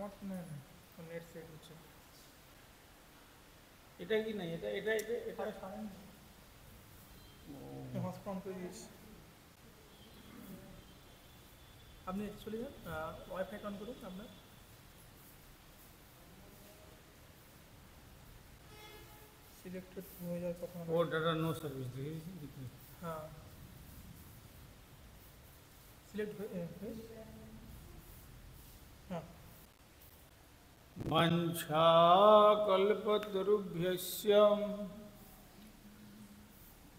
আমার তো নেই না, নেট সেট হচ্ছে। এটা কি নাই, এটা এটা এটা এটা সারেন হটস্পট অন করে দিয়েছি। আপনি চলে যান, ওয়াইফাই অন করুন আপনার। সিলেক্টেড হয়ে যায় প্রথমে। ও ডাটা নো সার্ভিস দেখেছি। হ্যাঁ, সিলেক্ট হয়ে হ্যাঁ। वंशाकल्पतरुभ्यश्च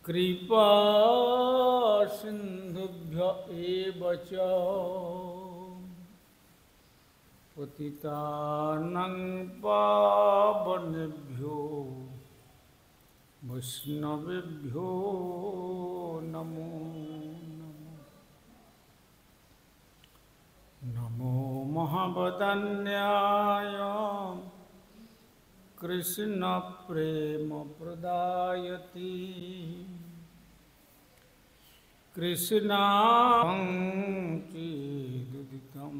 कृपा सिन्धुभ्य एव च पतितानां पावनेभ्यो वैष्णवेभ्यो नमो नमो महावदन्याय कृष्ण प्रेम प्रदायति कृष्णा चेदुदितं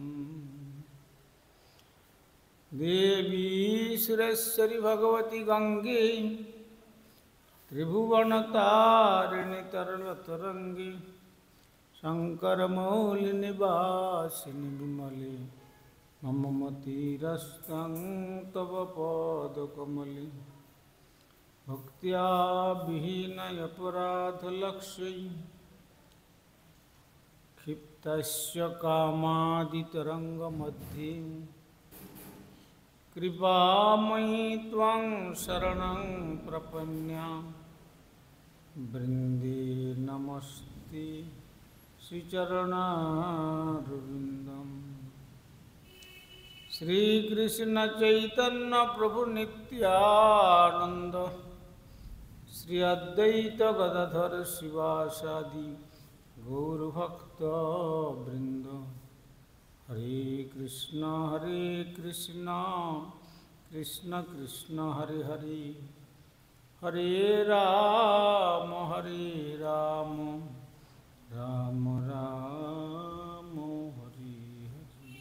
देवी सुरेश्वरी भगवती गंगे त्रिभुवनतारिणी तरलतरंगी शङ्करमौलिनिवासिनि विमले मम मतिरस्तं तव पादकमले भक्त्या विहीनयपराधलक्ष्यै क्षिप्तस्य कामादितरङ्गमध्ये कृपामयि त्वं शरणं प्रपन्या वृन्दे नमस्ते श्रीचरणारविन्दम् श्रीकृष्ण चैतन्य प्रभु नित्यानंद श्री अद्वैत गदाधर शिवासादि गौरभक्त वृंद हरे कृष्ण कृष्ण कृष्ण हरे हरे हरे राम राम राम हरे हरे।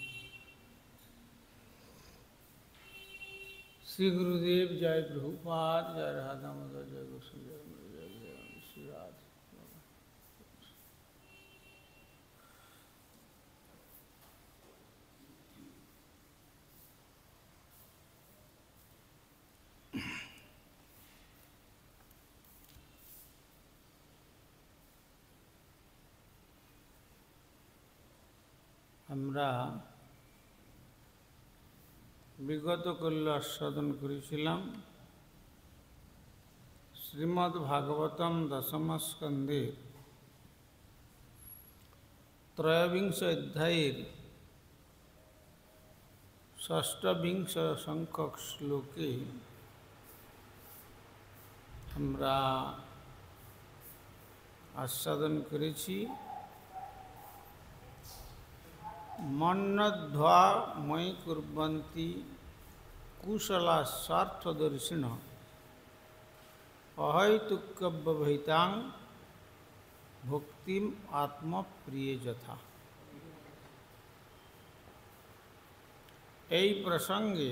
श्री गुरुदेव जय प्रभुपाद, जय राधा दामोदर, जय गोस्वामी, जय श्री राधे। আমরা বিগত কল্য আস্বাদন করেছিলাম শ্রীমদ্ ভাগবতম দশম স্কন্ধের ত্রয়োবিংশ অধ্যায়ের ষষ্ঠবিংশ সংখ্যক শ্লোকে আমরা আস্বাদন করেছি মন্নধ্বা ময়ি কুর্বন্তি কুশলা স্বার্থদর্শিন অহৈতুক্যব্যবহিতাং ভক্তিম আত্মপ্রিয় যথা। এই প্রসঙ্গে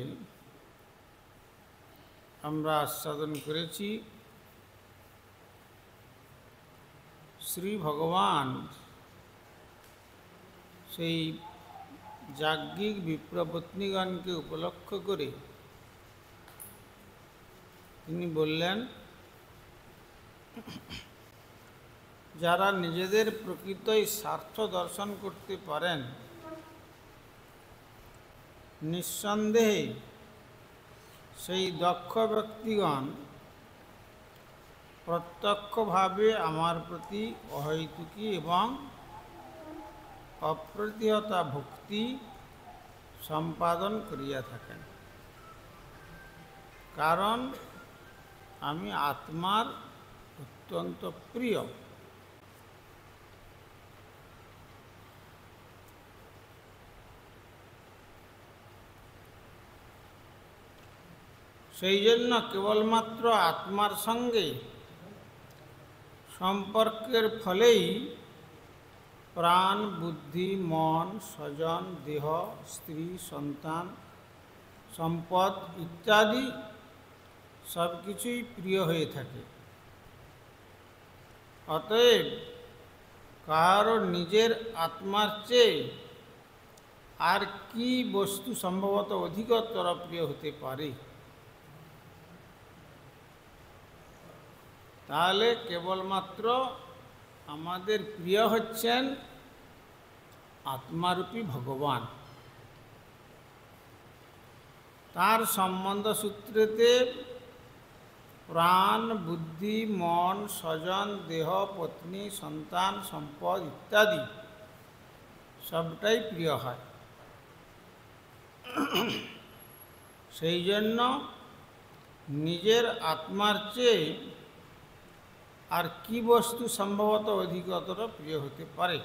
আমরা আস্বাদন করেছি শ্রী ভগবান সেই যাজ্ঞিক বিপ্রপত্নীগণকে উপলক্ষ করে তিনি বললেন, যারা নিজেদের প্রকৃতই স্বার্থ দর্শন করতে পারেন নিঃসন্দেহে সেই দক্ষ ব্যক্তিগণ প্রত্যক্ষভাবে আমার প্রতি অহৈতুকী এবং অপ্রতিহতা ভক্তি সম্পাদন করিয়া থাকেন, কারণ আমি আত্মার অত্যন্ত প্রিয়। সেই জন্য কেবলমাত্র আত্মার সঙ্গে সম্পর্কের ফলেই প্রাণ, বুদ্ধি, মন, স্বজন, দেহ, স্ত্রী, সন্তান সম্পদ ইত্যাদি সব কিছুই প্রিয় হয়ে থাকে। অতএব কারো নিজের আত্মার চেয়ে আর কি বস্তু সম্ভবত অধিকতর প্রিয় হতে পারে? তাহলে কেবলমাত্র আমাদের প্রিয় হচ্ছেন আত্মারূপী ভগবান। তার সম্বন্ধ সূত্রেতে প্রাণ, বুদ্ধি, মন, স্বজন, দেহ, পত্নী, সন্তান, সম্পদ ইত্যাদি সবটাই প্রিয় হয়। সেই জন্য নিজের আত্মার চেয়ে আর কি বস্তু সম্ভবত অধিকতর প্রিয় হতে পারে?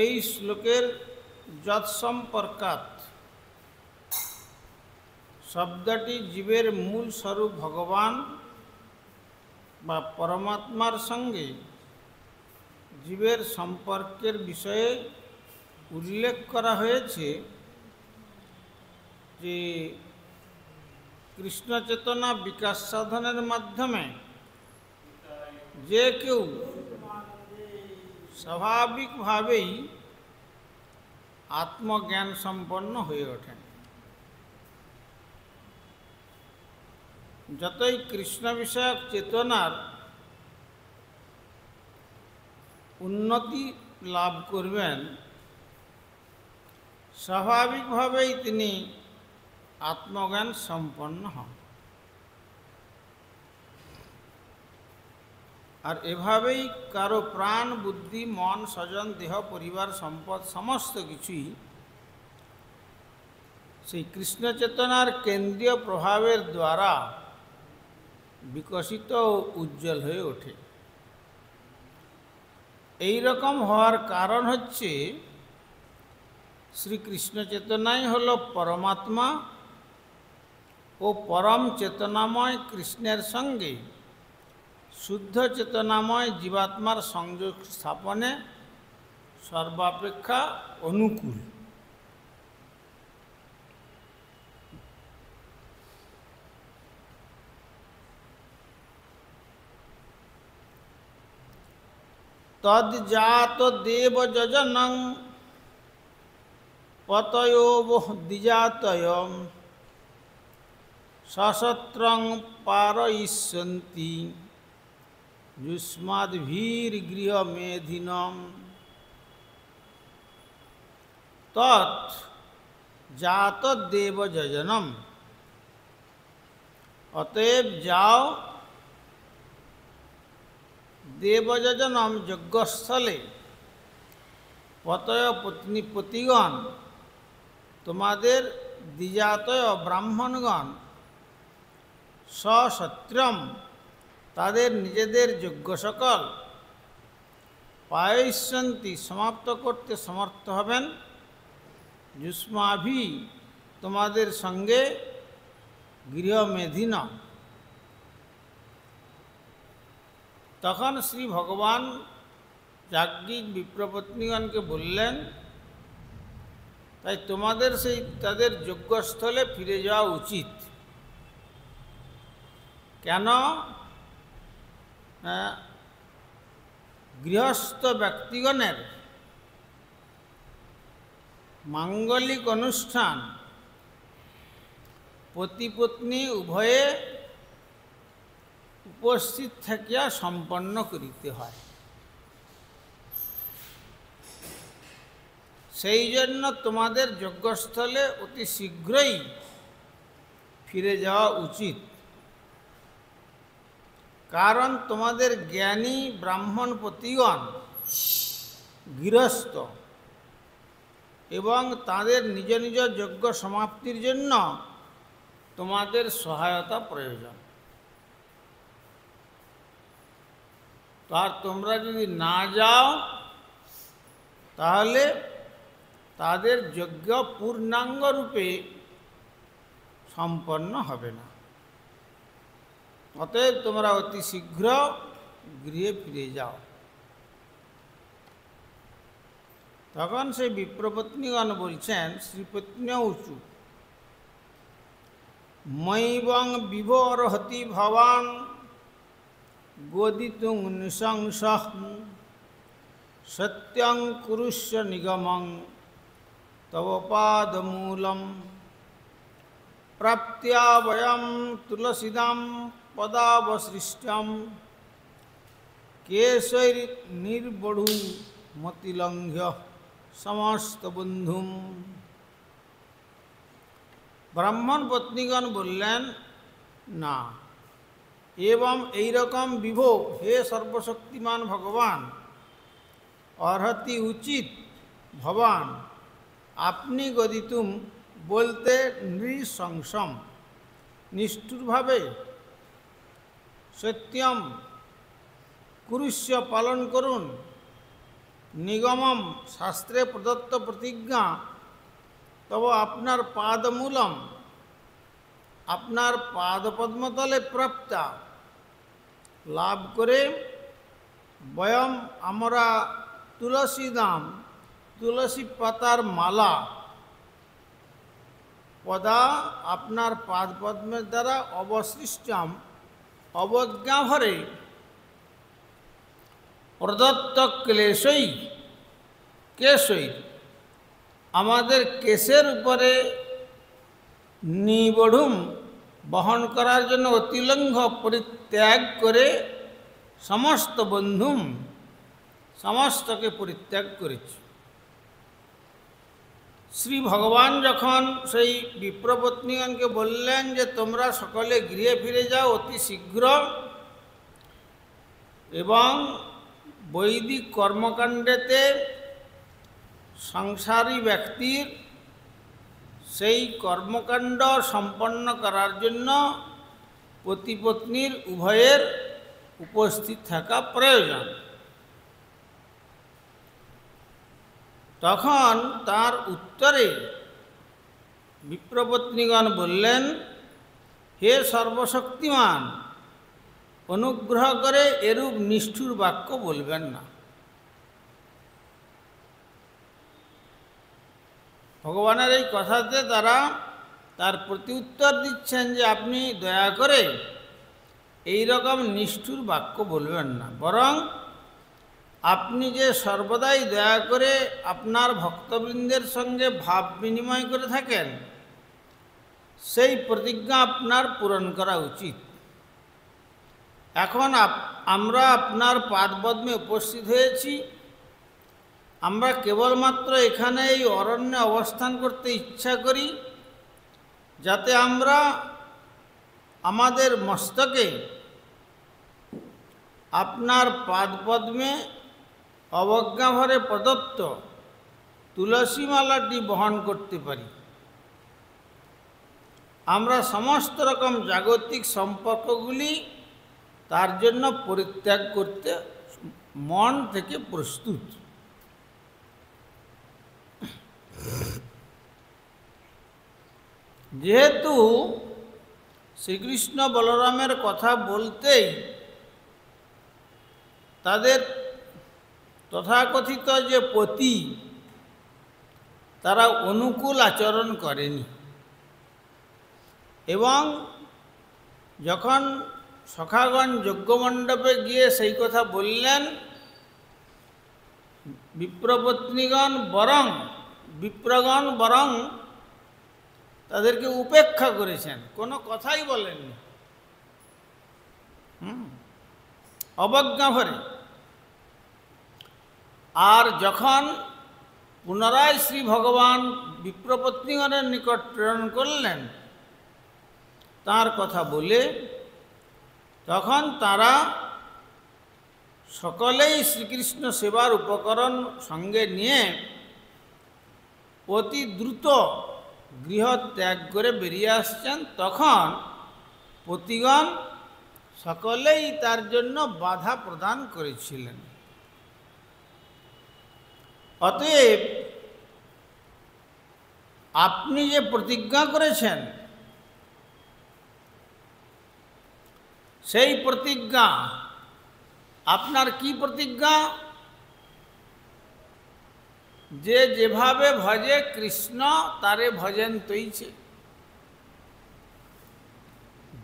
এই শ্লোকের যৎসম্পর্কাৎ শব্দটি জীবের মূল স্বরূপ ভগবান বা পরমাত্মার সঙ্গে জীবের সম্পর্কের বিষয়ে উল্লেখ করা হয়েছে যে কৃষ্ণ চেতনা বিকাশ সাধনের মাধ্যমে যে কেউ স্বাভাবিকভাবেই আত্মজ্ঞান সম্পন্ন হয়ে ওঠেন। যতই কৃষ্ণ বিষয়ক চেতনার উন্নতি লাভ করবেন, স্বাভাবিকভাবেই তিনি আত্মজ্ঞান সম্পন্ন হন। আর এভাবেই কারো প্রাণ, বুদ্ধি, মন, স্বজন, দেহ, পরিবার, সম্পদ সমস্ত কিছুই সেই কৃষ্ণ চেতনার কেন্দ্রীয় প্রভাবের দ্বারা বিকশিত ও উজ্জ্বল হয়ে ওঠে। এই রকম হওয়ার কারণ হচ্ছে শ্রীকৃষ্ণ চেতনাই হল পরমাত্মা ও পরম চেতনাময় কৃষ্ণের সঙ্গে শুদ্ধ চেতনাময় জীবাত্মার সংযোগ স্থাপনে সর্বাপেক্ষা অনুকূল। তজ্জাত দেব যজনং পতয়োব দ্বিজাতয়ম সশস্ত্রং পারয়িষ্যন্তি যুষ্মাদ্ভির্গৃহমেধিনম। তৎ জাত দেব যজনম, অতএব যাও দেবযজনম যজ্ঞস্থলে পতয় পত্নীপতিগণ, তোমাদের দ্বিজাতয় ব্রাহ্মণগণ সশস্ত্রম, তাদের নিজেদের যজ্ঞ সকল পায়স্যন্তি, সমাপ্ত করতে সমর্থ হবেন, যুষ্মাভি, তোমাদের সঙ্গে গৃহমেধিন। তখন শ্রী ভগবান যাজ্ঞিক বিপ্রপত্নীগণকে বললেন, তাই তোমাদের তাদের যজ্ঞস্থলে ফিরে যাওয়া উচিত। কেন? গৃহস্থ ব্যক্তিগণের মাঙ্গলিক অনুষ্ঠান পতিপত্নী উভয়ে উপস্থিত থাকিয়া সম্পন্ন করিতে হয়। সেই জন্য তোমাদের যজ্ঞস্থলে অতি শীঘ্রই ফিরে যাওয়া উচিত। কারণ তোমাদের জ্ঞানী ব্রাহ্মণপতিগণ গৃহস্থ এবং তাদের নিজ নিজ যজ্ঞ সমাপ্তির জন্য তোমাদের সহায়তা প্রয়োজন। তো আর তোমরা যদি না যাও তাহলে তাদের যজ্ঞ পূর্ণাঙ্গ রূপে সম্পন্ন হবে না। অতএব তোমরা অতি শীঘ্র গৃহে ফিরে যাও। তখন সেই বিপ্রপত্নীগণ বলছেন, শ্রীপত্নী উঁচু মৈবং বিভোরহতি ভবান গোদিতুং নৃশংসঃ সত্যং কুরুষ্য নিগমং তব পাদমূলম প্রাপ্ত্যা বয়ম তুলসীদাম পদাবসৃষ্ট্যম কেশৈর নির্বড়ু মতিলঙ্ঘ্য সমস্ত বন্ধুম। ব্রাহ্মণ পত্নীগণ বললেন, না, এবং এইরকম বিভো হে সর্বশক্তিমান ভগবান, অর্হতি উচিত ভবান, আপনি গদিতুম বলতে নৃশংসম নিষ্ঠুরভাবে, সত্যম কুরুষ্য পালন করুন, নিগমম শাস্ত্রে প্রদত্ত প্রতিজ্ঞা, তব আপনার পাদমূলম আপনার পাদপদ্মতলে প্রাপ্তা লাভ করে, বয়ম আমরা তুলসী দাম তুলসী পাতার মালা, পদা আপনার পাদপদ্মের দ্বারা অবসৃষ্টম অবজ্ঞাভরে, প্রদত্ত ক্লেশই কেশই আমাদের কেশের উপরে নিবঢ়ুম বহন করার জন্য অতিলঙ্ঘ পরিত্যাগ করে সমস্ত বন্ধুম সমস্তকে পরিত্যাগ করেছি। শ্রী ভগবান যখন সেই বিপ্রপত্নীগণকে বললেন যে তোমরা সকলে গৃহে ফিরে যাও অতি শীঘ্র, এবং বৈদিক কর্মকাণ্ডেতে সংসারী ব্যক্তির সেই কর্মকাণ্ড সম্পন্ন করার জন্য পতিপত্নীর উভয়ের উপস্থিত থাকা প্রয়োজন। তখন তার উত্তরে বিপ্রপত্নীগণ বললেন, হে সর্বশক্তিমান, অনুগ্রহ করে এরূপ নিষ্ঠুর বাক্য বলবেন না। ভগবানের এই কথাতে তারা তার প্রতি উত্তর দিচ্ছেন যে আপনি দয়া করে এই রকম নিষ্ঠুর বাক্য বলবেন না, বরং আপনি যে সর্বদাই দয়া করে আপনার ভক্তবৃন্দের সঙ্গে ভাব বিনিময় করে থাকেন, সেই প্রতিজ্ঞা আপনার পূরণ করা উচিত। এখন আমরা আপনার পাদপদ্মে উপস্থিত হয়েছি, আমরা কেবলমাত্র এখানে এই অরণ্যে অবস্থান করতে ইচ্ছা করি, যাতে আমরা আমাদের মস্তকে আপনার পাদপদ্মে অবজ্ঞাভরে প্রদত্ত তুলসীমালাটি বহন করতে পারি। আমরা সমস্ত রকম জাগতিক সম্পর্কগুলি তার জন্য পরিত্যাগ করতে মন থেকে প্রস্তুত। যেহেতু শ্রীকৃষ্ণ বলরামের কথা বলতেই তাদের তথাকথিত যে পতি, তারা অনুকূল আচরণ করেনি, এবং যখন সখাগণ যজ্ঞমণ্ডপে গিয়ে সেই কথা বললেন, বিপ্রগণ বরং তাদেরকে উপেক্ষা করেছেন, কোনো কথাই বলেননি, অবজ্ঞাভরে। আর যখন পুনরায় শ্রী ভগবান বিপ্রপত্নীগণের নিকট প্রেরণ করলেন তার কথা বলে, তখন তারা সকলেই শ্রীকৃষ্ণ সেবার উপকরণ সঙ্গে নিয়ে অতি দ্রুত গৃহ ত্যাগ করে বেরিয়ে আসছেন। তখন পতিগণ সকলেই তার জন্য বাধা প্রদান করেছিলেন। অতএব আপনি যে প্রতিজ্ঞা করেছেন, সেই প্রতিজ্ঞা, আপনার কি প্রতিজ্ঞা? যে যেভাবে ভজে কৃষ্ণ তারে ভজেন তৈছে,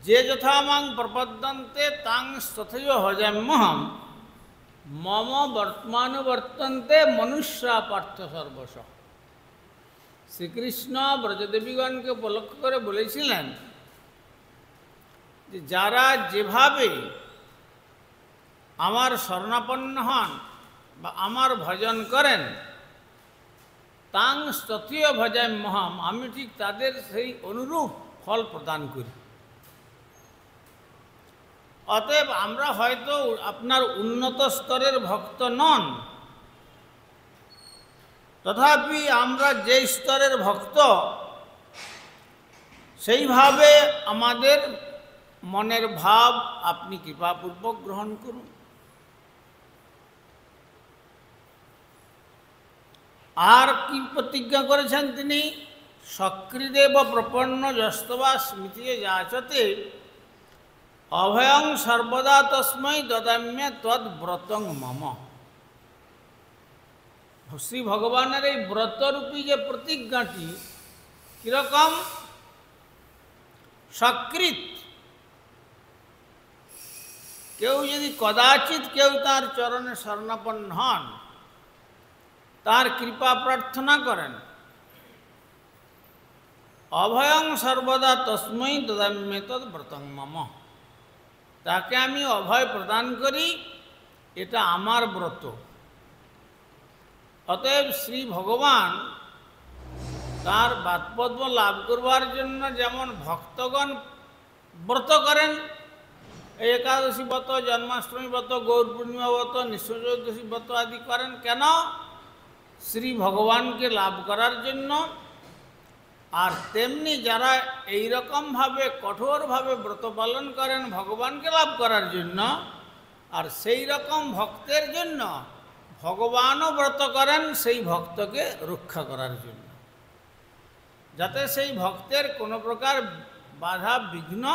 যে যথা মাং প্রপদ্যন্তে তাং তথৈব ভজাম্যহম, মম বর্তমানুবর্তন্তে মনুষ্যা পার্থ সর্বশ। শ্রীকৃষ্ণ ব্রজদেবীগণকে উপলক্ষ করে বলেছিলেন যে যারা যেভাবে আমার শরণাপন্ন হন বা আমার ভজন করেন, তাং তথৈব ভজাম্যহম, আমি ঠিক তাদের সেই অনুরূপ ফল প্রদান করি। অতএব আমরা হয়তো আপনার উন্নত স্তরের ভক্ত নন, তথাপি আমরা যে স্তরের ভক্ত সেইভাবে আমাদের মনের ভাব আপনি কৃপাপূর্বক গ্রহণ করুন। আর কি প্রতিজ্ঞা করেছেন তিনি? সক্রিদেব প্রপন্ন যস্তবা স্মৃতিয়ে যাচতে অভয়ং সর্বদা তস্মৈ দদাম্যে তদ্ব্রতং মম। শ্রী ভগবানের এই ব্রতরূপী যে প্রতিজ্ঞাটি কিরকম? সক্রিত, কেউ যদি কদাচিৎ কেউ তার চরণে শরণাপন্ন হন, তার কৃপা প্রার্থনা করেন, অভয়ং সর্বদা তস্মৈ দদাম্যে তদ্ব্রতং মম, তাকে আমি অভয় প্রদান করি, এটা আমার ব্রত। অতএব শ্রী ভগবান তার বাৎপদ্ম লাভ করবার জন্য যেমন ভক্তগণ ব্রত করেন, একাদশী ব্রত, জন্মাষ্টমী ব্রত, গৌর পূর্ণিমা ব্রত, নিঃস্বচতুর্দশী ব্রত আদি করেন, কেন? শ্রী ভগবানকে লাভ করার জন্য। আর তেমনি যারা এইরকমভাবে কঠোরভাবে ব্রত পালন করেন ভগবানকে লাভ করার জন্য, আর সেই রকম ভক্তের জন্য ভগবানও ব্রত করেন সেই ভক্তকে রক্ষা করার জন্য, যাতে সেই ভক্তের কোনো প্রকার বাধা বিঘ্ন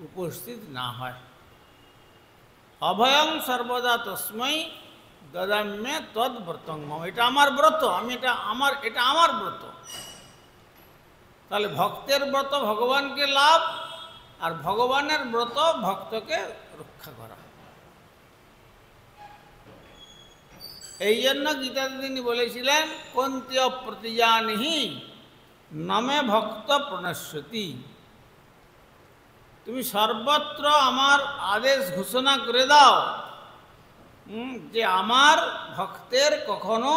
উপস্থিত না হয়। অভয়ং সর্বদা তস্মৈ দদাম্যে তদ্ব্রতং মম, এটা আমার ব্রত, এটা আমার ব্রত। তাহলে ভক্তের ব্রত ভগবানকে লাভ, আর ভগবানের ব্রত ভক্তকে রক্ষা করা। এই জন্য গীতাতে তিনি বলেছিলেন, কন্ত্য প্রতিজানিহি নমে ভক্ত প্রণশ্যতি। তুমি সর্বত্র আমার আদেশ ঘোষণা করে দাও যে আমার ভক্তের কখনো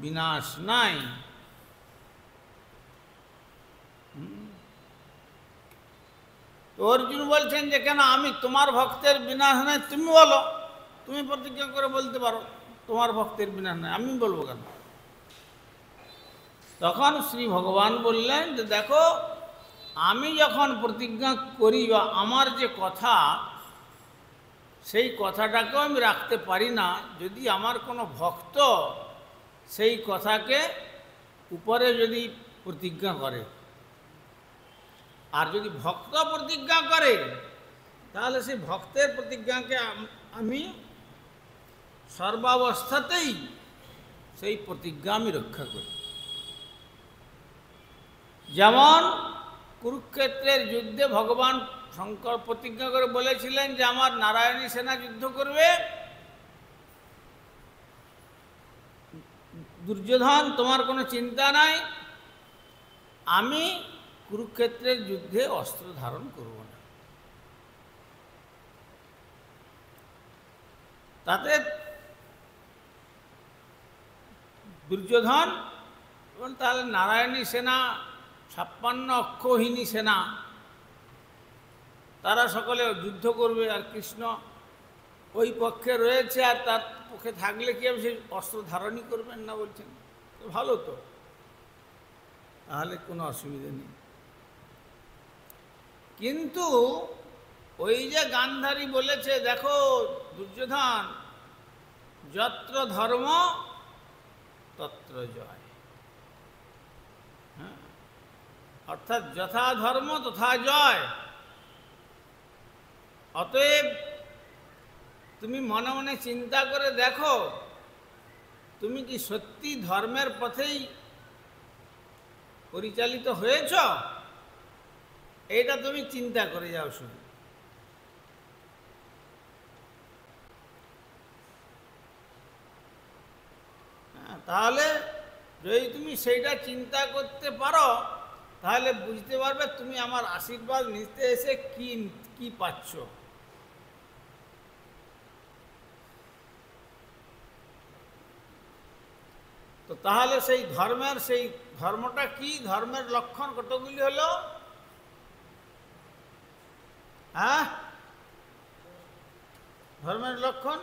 বিনাশ নাই। তো অর্জুন বলছেন যে কেন আমি তোমার ভক্তের বিনাশ নাই, তুমি বলো, তুমি প্রতিজ্ঞা করে বলতে পারো তোমার ভক্তের বিনাশ নাই, আমি বলবো কেন? তখন শ্রী ভগবান বললেন যে দেখো, আমি যখন প্রতিজ্ঞা করি বা আমার যে কথা, সেই কথাটাকেও আমি রাখতে পারি না যদি আমার কোনো ভক্ত সেই কথাকে উপরে যদি প্রতিজ্ঞা করে। আর যদি ভক্ত প্রতিজ্ঞা করে তাহলে সেই ভক্তের প্রতিজ্ঞাকে আমি সর্বাবস্থাতেই সেই প্রতিজ্ঞা আমি রক্ষা করি। যেমন কুরুক্ষেত্রের যুদ্ধে ভগবান শঙ্কর প্রতিজ্ঞা করে বলেছিলেন যে আমার নারায়ণী সেনা যুদ্ধ করবে, দুর্যোধন তোমার কোনো চিন্তা নাই, আমি কুরুক্ষেত্রের যুদ্ধে অস্ত্র ধারণ করব না। তাতে দুর্যোধন তাহলে নারায়ণী সেনা 56 অক্ষৌহিনী সেনা, তারা সকলে যুদ্ধ করবে, আর কৃষ্ণ ওই পক্ষে রয়েছে, আর তার পক্ষে থাকলে কি হবে, সেই অস্ত্র ধারণই করবেন না বলছেন। তো ভালো, তো তাহলে কোনো অসুবিধা নেই। কিন্তু ওই যে গান্ধারী বলেছে, দেখো দুর্যোধন, যত্র ধর্ম তত্র জয়, হ্যাঁ, অর্থাৎ যথা ধর্ম তথা জয়। অতএব তুমি মনে মনে চিন্তা করে দেখো তুমি কি সত্যি ধর্মের পথেই পরিচালিত হয়েছ? এটা তুমি চিন্তা করে যাও শুধু। তাহলে যদি তুমি সেইটা চিন্তা করতে পারো, তাহলে বুঝতে পারবে তুমি আমার আশীর্বাদ নিতে এসে কি কি পাচ্ছ। তো তাহলে সেই ধর্মটা কি? ধর্মের লক্ষণ কতগুলি হলো? হ্যাঁ, ধর্মের লক্ষণ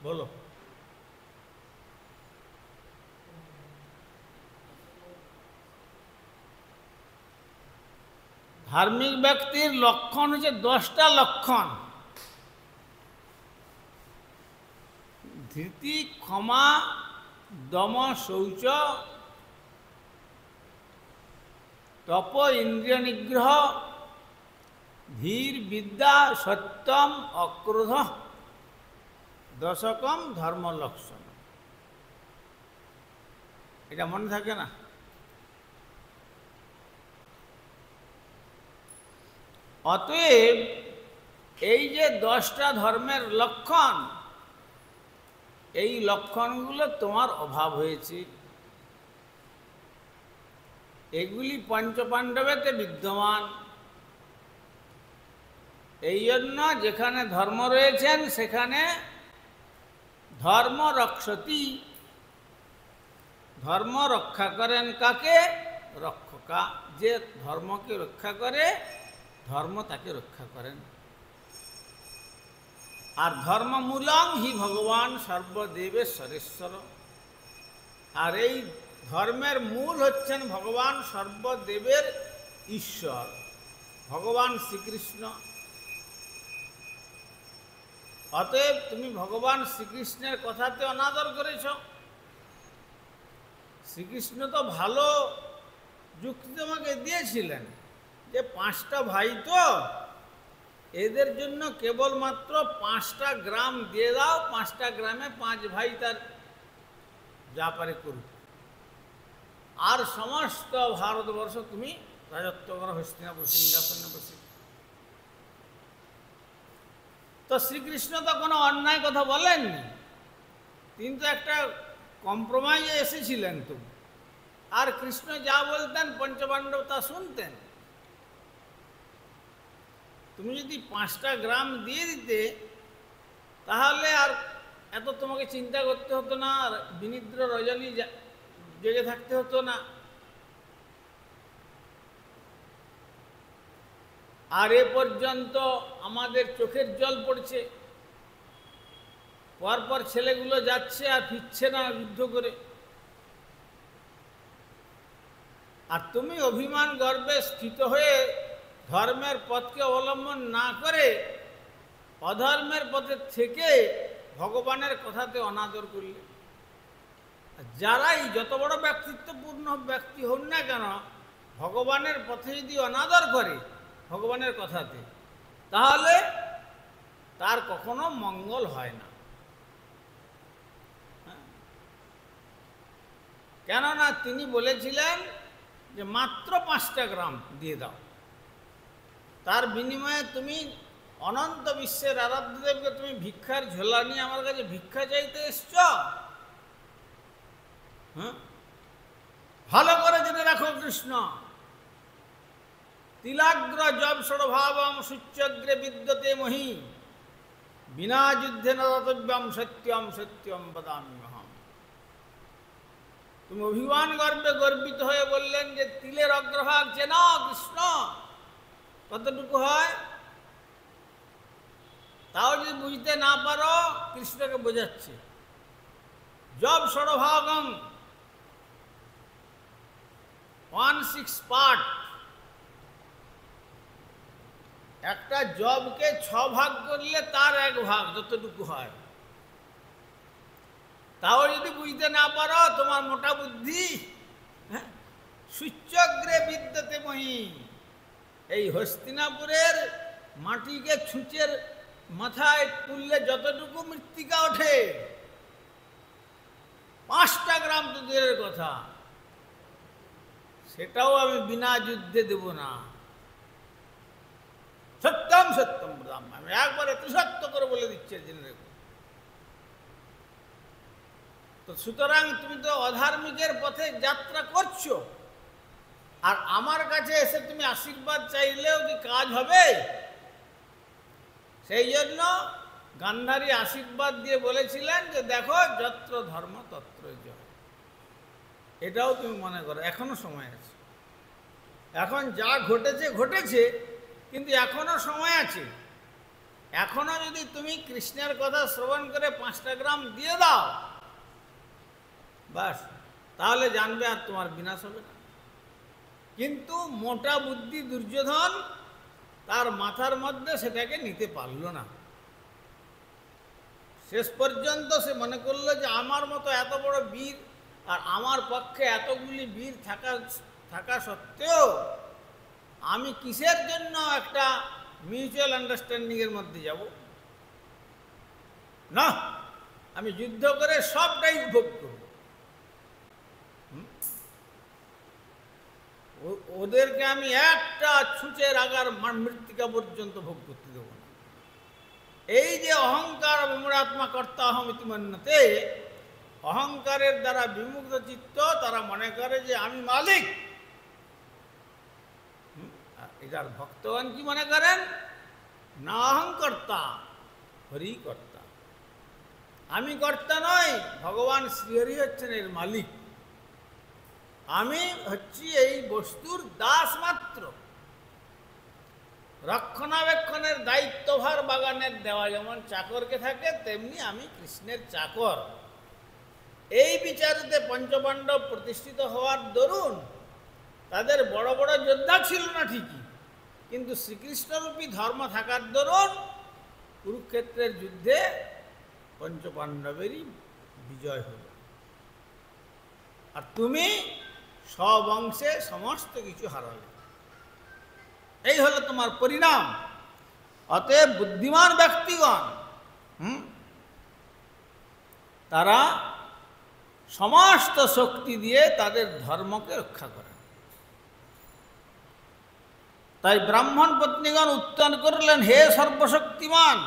বলো। ধার্মিক ব্যক্তির লক্ষণ হচ্ছে 10টা লক্ষণ। ধৃতি, ক্ষমা, দম, শৌচ, তপ, ইন্দ্রিয় নিগ্রহ, ধীর, বিদ্যা, সত্যম, অক্রোধ, দশকম ধর্ম লক্ষণ। এটা মনে থাকে না? অতএব এই যে 10টা ধর্মের লক্ষণ, এই লক্ষণগুলো তোমার অভাব হয়েছে। এগুলি পঞ্চপাণ্ডবেতে বিদ্যমান। এই জন্য যেখানে ধর্ম রয়েছেন সেখানে ধর্ম রক্ষতি, ধর্ম রক্ষা করেন কাকে? রক্ষকা। যে ধর্মকে রক্ষা করে, ধর্ম তাকে রক্ষা করেন। আর ধর্মমূলং হি ভগবান সর্বদেবেশ্বরেশ্বর। আর এই ধর্মের মূল হচ্ছেন ভগবান সর্বদেবের ঈশ্বর, ভগবান শ্রীকৃষ্ণ। অতএব তুমি ভগবান শ্রীকৃষ্ণের কথাতে অনাদর করেছ। শ্রীকৃষ্ণ তো ভালো যুক্তি তোমাকে দিয়েছিলেন যে 5টা ভাই তো, এদের জন্য কেবলমাত্র 5টা গ্রাম দিয়ে দাও, 5টা গ্রামে 5 ভাই তার যা পারে করুক, আর সমস্ত ভারতবর্ষ তুমি রাজত্ব করো হস্তিনাপুর সিংহাসনে বসে। তো শ্রীকৃষ্ণ তো কোনো অন্যায় কথা বলেননি, তিনি তো একটা কম্প্রোমাইজে এসেছিলেন। তো আর কৃষ্ণ যা বলতেন পঞ্চপাণ্ডব তা শুনতেন। তুমি যদি 5টা গ্রাম দিয়ে দিতে, তাহলে আর এত তোমাকে চিন্তা করতে হতো না, আর বিনিদ্র রজনী জেগে থাকতে হতো না। আর এ পর্যন্ত আমাদের চোখের জল পড়ছে, পরপর ছেলেগুলো যাচ্ছে আর ফিরছে না যুদ্ধ করে। আর তুমি অভিমান গর্বে স্থিত হয়ে ধর্মের পথকে অবলম্বন না করে অধর্মের পথে থেকে ভগবানের কথাতে অনাদর করলে। যারাই যত বড় ব্যক্তিত্বপূর্ণ ব্যক্তি হন না কেন, ভগবানের পথে যদি অনাদর করে ভগবানের কথাতে, তাহলে তার কখনো মঙ্গল হয় না। কেননা তিনি বলেছিলেন যে মাত্র 5টা গ্রাম দিয়ে দাও, তার বিনিময়ে তুমি অনন্ত বিশ্বের আরাধ্যদেবকে তুমি ভিক্ষার ঝোলা নিয়ে আমার কাছে ভিক্ষা চাইতে এসছ। হ্যাঁ, ভালো করে জেনে রাখো কৃষ্ণ, তিলাগ্র জব ষড়ভাবম সূচ্যগ্রে বিদ্যতে মহি, বিনা যুদ্ধে নতব্যম সত্যম সত্যম বদাম্যহম। তুমি অভিমান গর্বে গর্বিত হয়ে বললেন যে তিলের অগ্রভাগ চেনা কৃষ্ণ, কতটুকু হয় তাও যদি বুঝতে না পারো, কৃষ্ণকে বোঝাচ্ছে। জব ষড়ভাগম 1/6 পার্ট, একটা জবকে 6 ভাগ করলে তার 1 ভাগ যতটুকু হয়, তাও যদি বুঝতে না পারো, তোমার মোটা বুদ্ধি। সূচ্যগ্রে বিদ্যতে মহি, এই হস্তিনাপুরের মাটিকে ছুঁচের মাথায় তুললে যতটুকু মৃত্তিকা ওঠে, দূরের কথা, সেটাও আমি বিনা যুদ্ধে দেব না। সত্যম সত্যম বদামি, আমি একবারে ত্রিসত্য করে বলে দিচ্ছি, জেনে রেখো। তো সুতরাং তুমি তো অধার্মিকের পথে যাত্রা করছো, আর আমার কাছে এসে তুমি আশীর্বাদ চাইলেও কি কাজ হবে? সেই জন্য গান্ধারী আশীর্বাদ দিয়ে বলেছিলেন যে দেখো, যত্র ধর্ম তত্র জয়। এটাও তুমি মনে করো, এখনো সময় আছে। এখন যা ঘটেছে ঘটেছে, কিন্তু এখনো সময় আছে। এখনো যদি তুমি কৃষ্ণের কথা শ্রবণ করে 5টা গ্রাম দিয়ে দাও, বাস, তাহলে জানবে আর তোমার বিনাশ হবে না। কিন্তু মোটা বুদ্ধি দুর্যোধন তার মাথার মধ্যে সেটাকে নিতে পারল না। শেষ পর্যন্ত সে মনে করলো যে আমার মতো এত বড় বীর, আর আমার পক্ষে এতগুলি বীর থাকা সত্ত্বেও আমি কিসের জন্য একটা মিউচুয়াল আন্ডারস্ট্যান্ডিংয়ের মধ্যে যাব? না, আমি যুদ্ধ করে সবটাই উপভোগ করব। ওদেরকে আমি একটা ছুঁচের আগার মৃত্তিকা পর্যন্ত ভোগ করতে দেব না। এই যে অহংকার বিমূঢ়াত্মা কর্তা অহম ইতি মন্যতে, অহংকারের দ্বারা বিমুগ্ধ চিত্ত, তারা মনে করে যে আমি মালিক। এটার ভক্তগণ কি মনে করেন? না অহংকর্তা, হরি কর্তা। আমি কর্তা নই, ভগবান শ্রীহরি হচ্ছেন এর মালিক। আমি হচ্ছি এই বস্তুর দাস মাত্র। রক্ষণাবেক্ষণের দায়িত্বভার বাগানের দেওয়া যেমন চাকরকে থাকে, তেমনি আমি কৃষ্ণের চাকর। এই বিচারেতে পঞ্চপাণ্ডব প্রতিষ্ঠিত হওয়ার দরুন তাদের বড় বড় যোদ্ধা ছিল না ঠিকই, কিন্তু শ্রীকৃষ্ণরূপী ধর্ম থাকার দরুন কুরুক্ষেত্রের যুদ্ধে পঞ্চপাণ্ডবেরই বিজয় হল। আর তুমি সব অংশে সমস্ত কিছু হারালে। এই হলো তোমার পরিণাম। অতএব বুদ্ধিমান ব্যক্তিগণ তারা সমস্ত শক্তি দিয়ে তাদের ধর্মকে রক্ষা করে। তাই ব্রাহ্মণ পত্নীগণ উত্তর করলেন, হে সর্বশক্তিমান,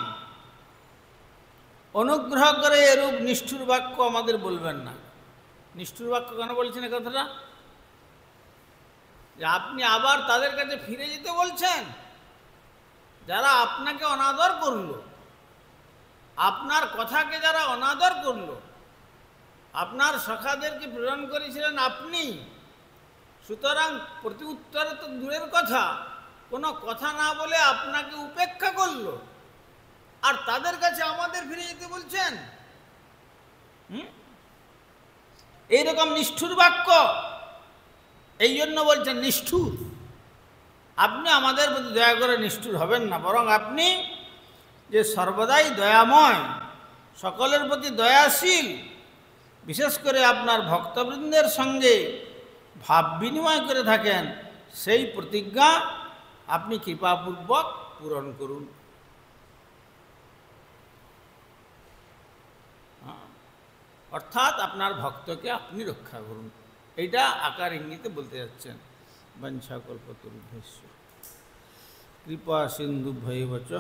অনুগ্রহ করে এরূপ নিষ্ঠুর বাক্য আমাদের বলবেন না। নিষ্ঠুর বাক্য কেন বলছেন এ কথাটা? যে আপনি আবার তাদের কাছে ফিরে যেতে বলছেন, যারা আপনাকে অনাদর করল, আপনার কথাকে যারা অনাদর করল, আপনার সখাদেরকে প্রেরণ করেছিলেন আপনি। সুতরাং প্রতি উত্তরে তো দূরের কথা, কোনো কথা না বলে আপনাকে উপেক্ষা করল, আর তাদের কাছে আমাদের ফিরে যেতে বলছেন। এইরকম নিষ্ঠুর বাক্য, এই জন্য বলছেন নিষ্ঠুর। আপনি আমাদের প্রতি দয়া করে নিষ্ঠুর হবেন না, বরং আপনি যে সর্বদাই দয়াময়, সকলের প্রতি দয়াশীল, বিশেষ করে আপনার ভক্তবৃন্দের সঙ্গে ভাব বিনিময় করে থাকেন, সেই প্রতিজ্ঞা আপনি কৃপাপূর্বক পূরণ করুন। অর্থাৎ আপনার ভক্তকে আপনি রক্ষা করুন। এইটা আকার ইঙ্গিতে বলতে যাচ্ছেন। বঞ্ছাকল্পতরুভ্যশ্চ কৃপা সিন্ধুভ্যৈব চ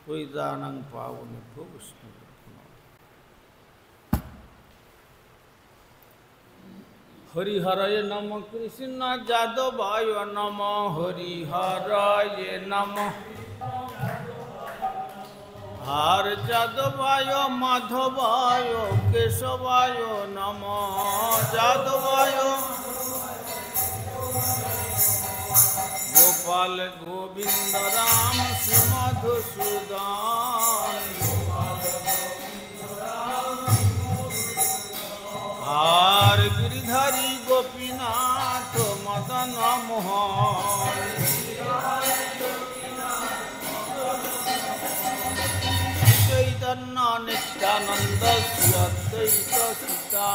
পতিতানাং পাবনেভ্যো বৈষ্ণবেভ্যো নমঃ। হরিহরয়ে নম কৃষ্ণ যাদবায় নম, হরিহরয়ে নম, আর যাদবায় মাধবায় কেশবায় নম, যাদবায় গোপাল গোবিন্দ রাম শ্রী মধুসূদন, আর গিরিধারী গোপীনাথ মদন মোহন, চৈতন্য নিত্যানন্দ শ্রী অদ্বৈত সীতা,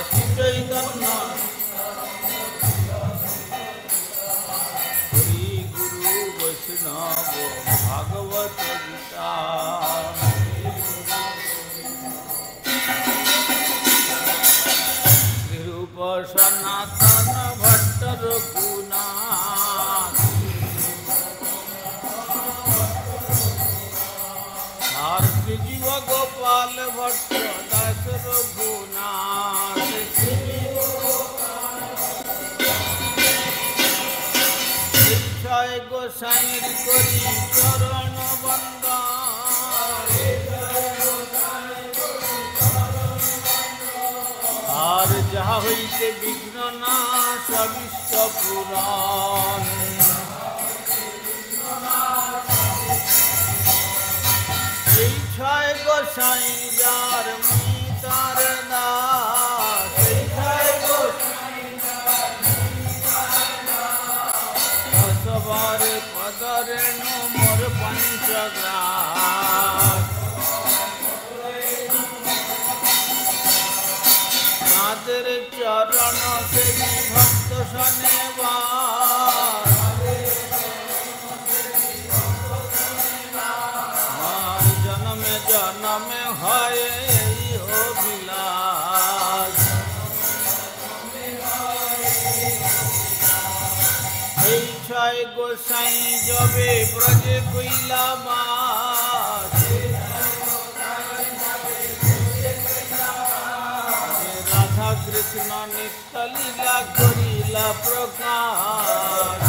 শ্রী চৈতন্য হরি গুরু বৈষ্ণব ভাগবত গীতা। সনাতন ভট্ট রঘুনাথ আর শ্রীজীব গোপাল ভট্ট দাস রঘুনাথ জয় গোসাইর করি চরণ বন্দন আর যাহা হইতে বিঘ্ন নাশ বিশ্ব পুরাণ এই ছয় গোসাই যার মিতার দাস এই ছয় গোসাই সবার পদরে মোর পঞ্চগ্রাস নাদের চরণ সেবী ভক্ত শনেবার জনমে জনমে হয় এই অভিলাষ এই ছয় গোসাই যবে ব্রজে কইলা বাস রাধা কৃষ্ণ নিত্য লীলা করিলা প্রকাশ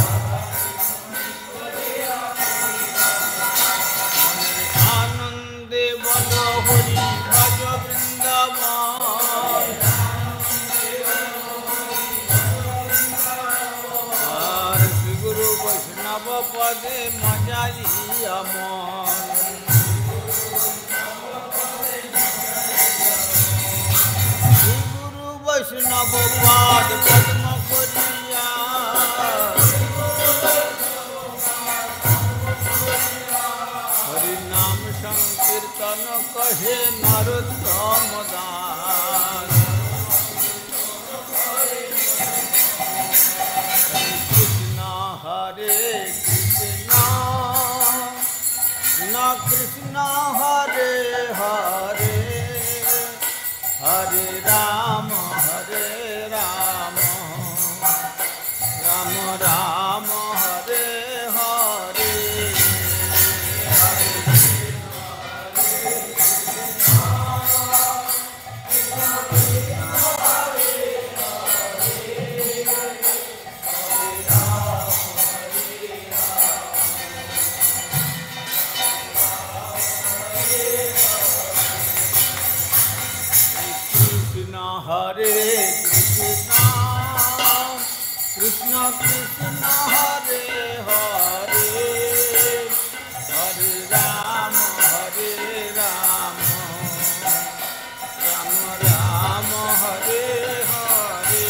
আনন্দে বল হরি ভজ বৃন্দাবন আর শ্রী গুরু বৈষ্ণব পদে মজাইয়া মন শ্রী গুরু বৈষ্ণব পাদ পদ্ম করিয়া হরি নাম সংকীর্তন কহে নরোত্তম দাস কৃষ্ণ হরে কৃষ্ণ কৃষ্ণ হরে হরে হরে রাম রাম রাম হরে হরে হরে কৃষ্ণ কৃষ্ণ কৃষ্ণ হরে হরে হরে রাম রাম রাম হরে হরে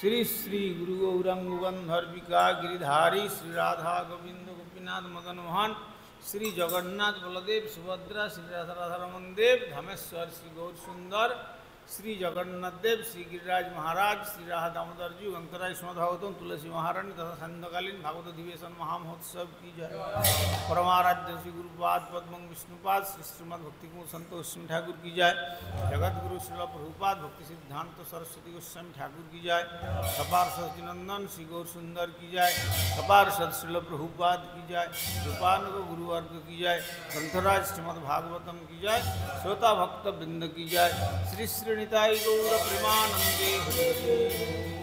श्री श्री गुरु गौरांग गंधर्विका गिरिधारी श्री राधा गोविंद गोपीनाथ मदन मोहन श्री जगन्नाथ बलदेव सुभद्रा श्री राधा राधारमन देव धामेश्वर श्री गौर सुंदर श्री जगन्नाथ देव श्री गिरिराज महाराज श्री राधा दामोदर जी अंतराय श्रीमद्भागवतम तुलसी महारानी तथा संध्याकालीन भागवत अधिवेशन महामहोत्सव की जय। परमाराध्य श्री गुरुपाद पद्मं विष्णुपाद श्री श्रीमद भक्ति कुमार संतोष सिंह ठाकुर की जय। जगत गुरु श्रील प्रभुपाद भक्ति सिद्धांत सरस्वती गोस्वामी ठाकुर की जय। कपार सचिनंदन श्री गौर सुंदर की जय। कपार सत श्रील प्रभुपाद की जय। रूपानुग गुरुवर्ग की जय। ग्रंथराज श्रीमद् भागवतम की जय। श्रोता भक्त वृंद की जय। श्री श्री निताई गौर प्रेमानंदे हरि।